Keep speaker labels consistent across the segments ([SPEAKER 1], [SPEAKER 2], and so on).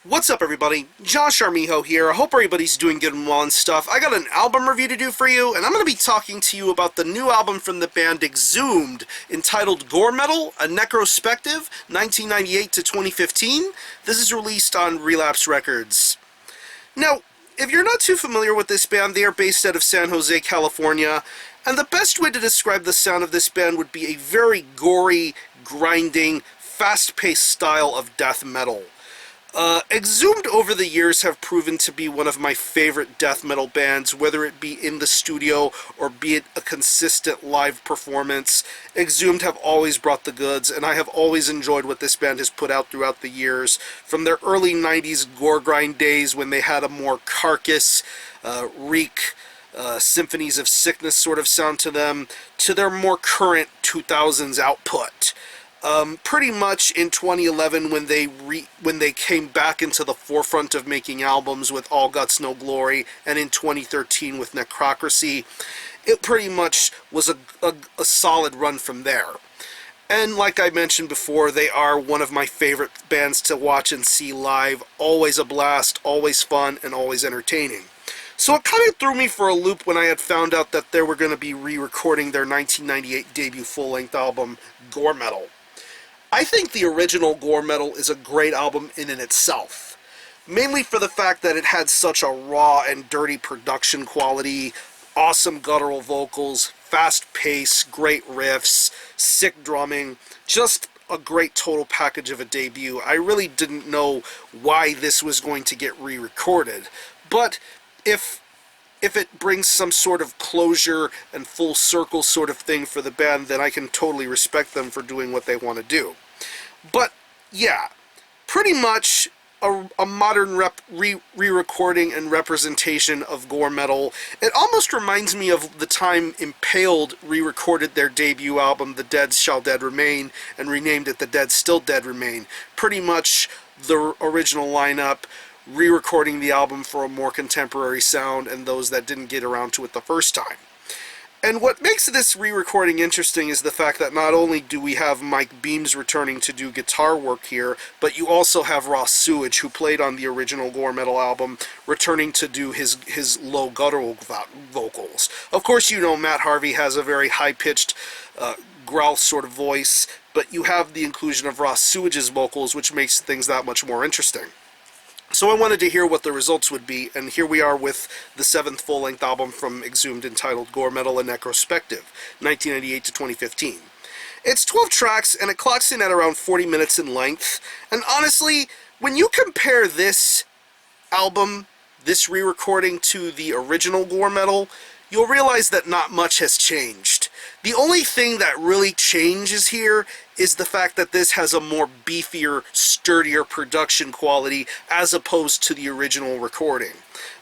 [SPEAKER 1] What's up, everybody? Josh Armijo here. I hope everybody's doing good and well and stuff. I got an album review to do for you, and I'm going to be talking to you about the new album from the band Exhumed, entitled Gore Metal, a Necrospective, 1998 to 2015. This is released on Relapse Records. Now, if you're not too familiar with this band, they are based out of San Jose, California, and the best way to describe the sound of this band would be a very gory, grinding, fast-paced style of death metal. Exhumed over the years have proven to be one of my favorite death metal bands, whether it be in the studio or be it a consistent live performance. Exhumed have always brought the goods, and I have always enjoyed what this band has put out throughout the years. From their early 90s gore grind days when they had a more carcass, reek, symphonies of sickness sort of sound to them, to their more current 2000s output. Pretty much in 2011 when they came back into the forefront of making albums with All Guts No Glory, and in 2013 with Necrospective, it pretty much was a solid run from there. And like I mentioned before, they are one of my favorite bands to watch and see live. Always a blast, always fun, and always entertaining. So it kind of threw me for a loop when I had found out that they were going to be re-recording their 1998 debut full-length album, Gore Metal. I think the original Gore Metal is a great album in and itself, mainly for the fact that it had such a raw and dirty production quality, awesome guttural vocals, fast pace, great riffs, sick drumming, just a great total package of a debut. I really didn't know why this was going to get re-recorded, but if it brings some sort of closure and full circle sort of thing for the band, then I can totally respect them for doing what they want to do. But, yeah, pretty much a modern re-recording and representation of Gore Metal. It almost reminds me of the time Impaled re-recorded their debut album, The Dead Shall Dead Remain, and renamed it The Dead Still Dead Remain. Pretty much the original lineup, re-recording the album for a more contemporary sound, and those that didn't get around to it the first time. And what makes this re-recording interesting is the fact that not only do we have Mike Beams returning to do guitar work here, but you also have Ross Sewage, who played on the original Gore Metal album, returning to do his low guttural vocals. Of course, you know Matt Harvey has a very high-pitched growl sort of voice, but you have the inclusion of Ross Sewage's vocals, which makes things that much more interesting. So I wanted to hear what the results would be, and here we are with the 7th full-length album from Exhumed entitled Gore Metal, a Necrospective, 1998 to 2015. It's 12 tracks, and it clocks in at around 40 minutes in length, and honestly, when you compare this album, this re-recording, to the original Gore Metal, you'll realize that not much has changed. The only thing that really changes here is the fact that this has a more beefier, sturdier production quality as opposed to the original recording.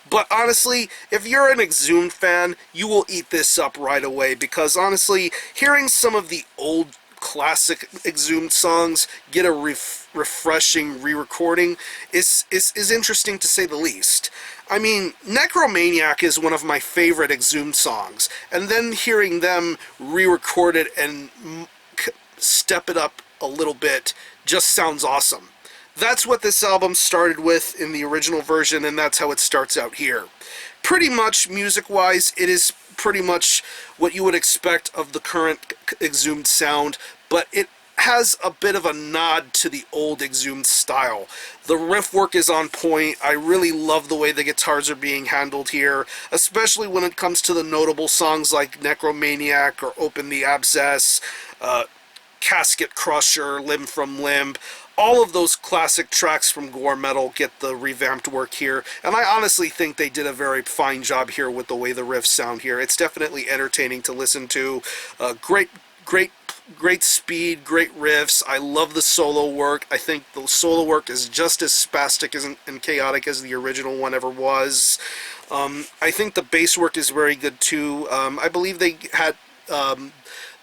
[SPEAKER 1] But honestly, if you're an Exhumed fan, you will eat this up right away, because honestly, hearing some of the old classic Exhumed songs get a refreshing re-recording is interesting to say the least. I mean, Necromaniac is one of my favorite Exhumed songs, and then hearing them re-record it and step it up a little bit just sounds awesome. That's what this album started with in the original version, and that's how it starts out here. Pretty much, music-wise, it is pretty much what you would expect of the current Exhumed sound, but it has a bit of a nod to the old Exhumed style. The riff work is on point. I really love the way the guitars are being handled here, especially when it comes to the notable songs like Necromaniac or Open the Abscess, Casket Crusher, Limb from Limb. All of those classic tracks from Gore Metal get the revamped work here, and I honestly think they did a very fine job here with the way the riffs sound here. It's definitely entertaining to listen to. Great speed, great riffs. I love the solo work. I think the solo work is just as spastic and chaotic as the original one ever was. I think the bass work is very good too. I believe they had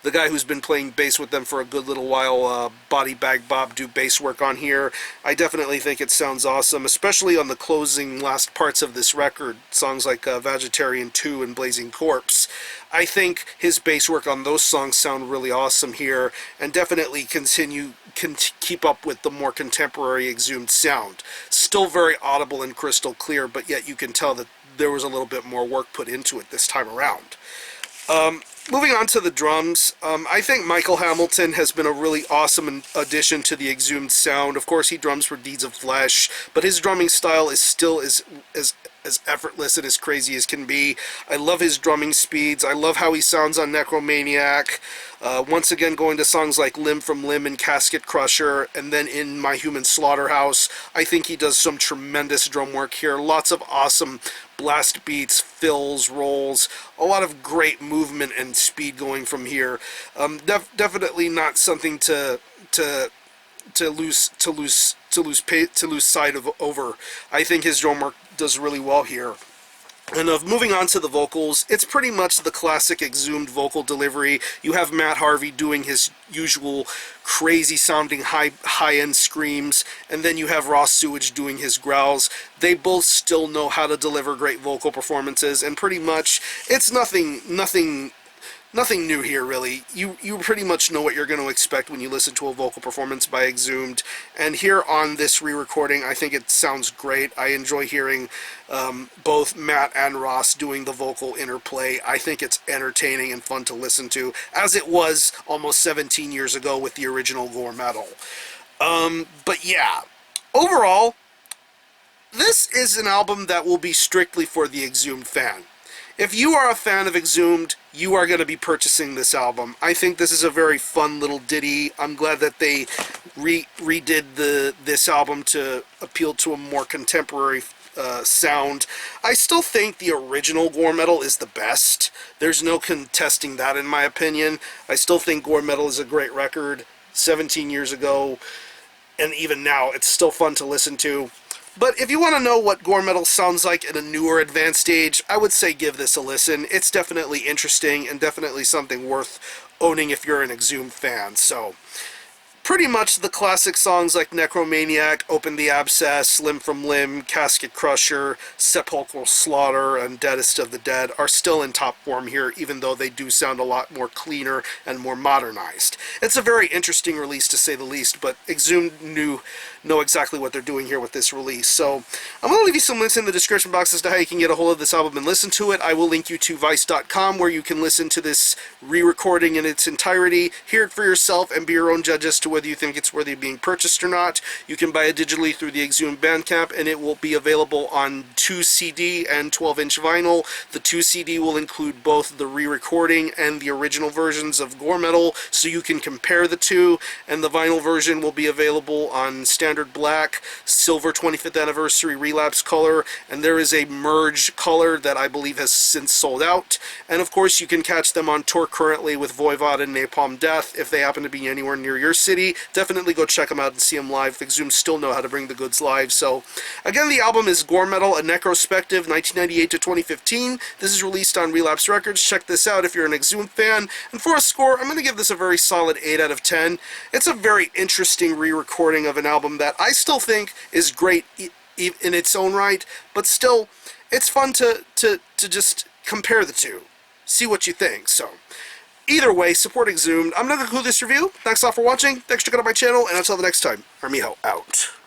[SPEAKER 1] the guy who's been playing bass with them for a good little while, Body Bag Bob, do bass work on here. I definitely think it sounds awesome, especially on the closing last parts of this record, songs like Vegetarian 2 and Blazing Corpse. I think his bass work on those songs sound really awesome here, and definitely can keep up with the more contemporary Exhumed sound. still very audible and crystal clear, but yet you can tell that there was a little bit more work put into it this time around. Moving on to the drums, I think Michael Hamilton has been a really awesome addition to the Exhumed sound. Of course, he drums for Deeds of Flesh, but his drumming style is still as effortless and as crazy as can be. I love his drumming speeds. I love how he sounds on Necromaniac. Once again, going to songs like Limb from Limb and Casket Crusher, and then in My Human Slaughterhouse. I think he does some tremendous drum work here. Lots of awesome blast beats, fills, rolls, a lot of great movement and speed going from here. Definitely not something to lose sight of over. I think his drum work does really well here. And moving on to the vocals, it's pretty much the classic Exhumed vocal delivery. You have Matt Harvey doing his usual crazy sounding high-end screams, and then you have Ross Sewage doing his growls. They both still know how to deliver great vocal performances, and pretty much it's nothing new here, really. You pretty much know what you're going to expect when you listen to a vocal performance by Exhumed. And here on this re-recording, I think it sounds great. I enjoy hearing both Matt and Ross doing the vocal interplay. I think it's entertaining and fun to listen to, as it was almost 17 years ago with the original Gore Metal. But yeah, overall, this is an album that will be strictly for the Exhumed fan. If you are a fan of Exhumed, you are going to be purchasing this album. I think this is a very fun little ditty. I'm glad that they redid this album to appeal to a more contemporary sound. I still think the original Gore Metal is the best. There's no contesting that, in my opinion. I still think Gore Metal is a great record 17 years ago, and even now it's still fun to listen to. But if you want to know what Gore Metal sounds like in a newer advanced stage, I would say give this a listen. It's definitely interesting and definitely something worth owning if you're an Exhumed fan. So, pretty much the classic songs like Necromaniac, Open the Abscess, Limb from Limb, Casket Crusher, Sepulchral Slaughter, and Deadest of the Dead are still in top form here, even though they do sound a lot more cleaner and more modernized. It's a very interesting release, to say the least, but Exhumed know exactly what they're doing here with this release. So I'm going to leave you some links in the description box as to how you can get a hold of this album and listen to it. I will link you to Vice.com, where you can listen to this re-recording in its entirety, hear it for yourself, and be your own judge as to whether you think it's worthy of being purchased or not. You can buy it digitally through the Exhumed Bandcamp, and it will be available on 2 CD and 12-inch vinyl. The 2 CD will include both the re-recording and the original versions of Gore Metal, so you can compare the two, and the vinyl version will be available on standard black, silver 25th anniversary relapse color, and there is a merge color that I believe has since sold out. And of course, you can catch them on tour currently with Voivod and Napalm Death. If they happen to be anywhere near your city, definitely go check them out and see them live. The Exhumed still know how to bring the goods live. So again, the album is Gore Metal, a Necrospective, 1998 to 2015. This is released on Relapse Records. Check this out if you're an Exhumed fan. And for a score, I'm going to give this a very solid 8 out of 10. It's a very interesting re-recording of an album that I still think is great in its own right, but still, it's fun to just compare the two, see what you think. So either way, support Exhumed. I'm going to conclude this review. Thanks a lot for watching. Thanks for checking out my channel, and until the next time, Armijo out.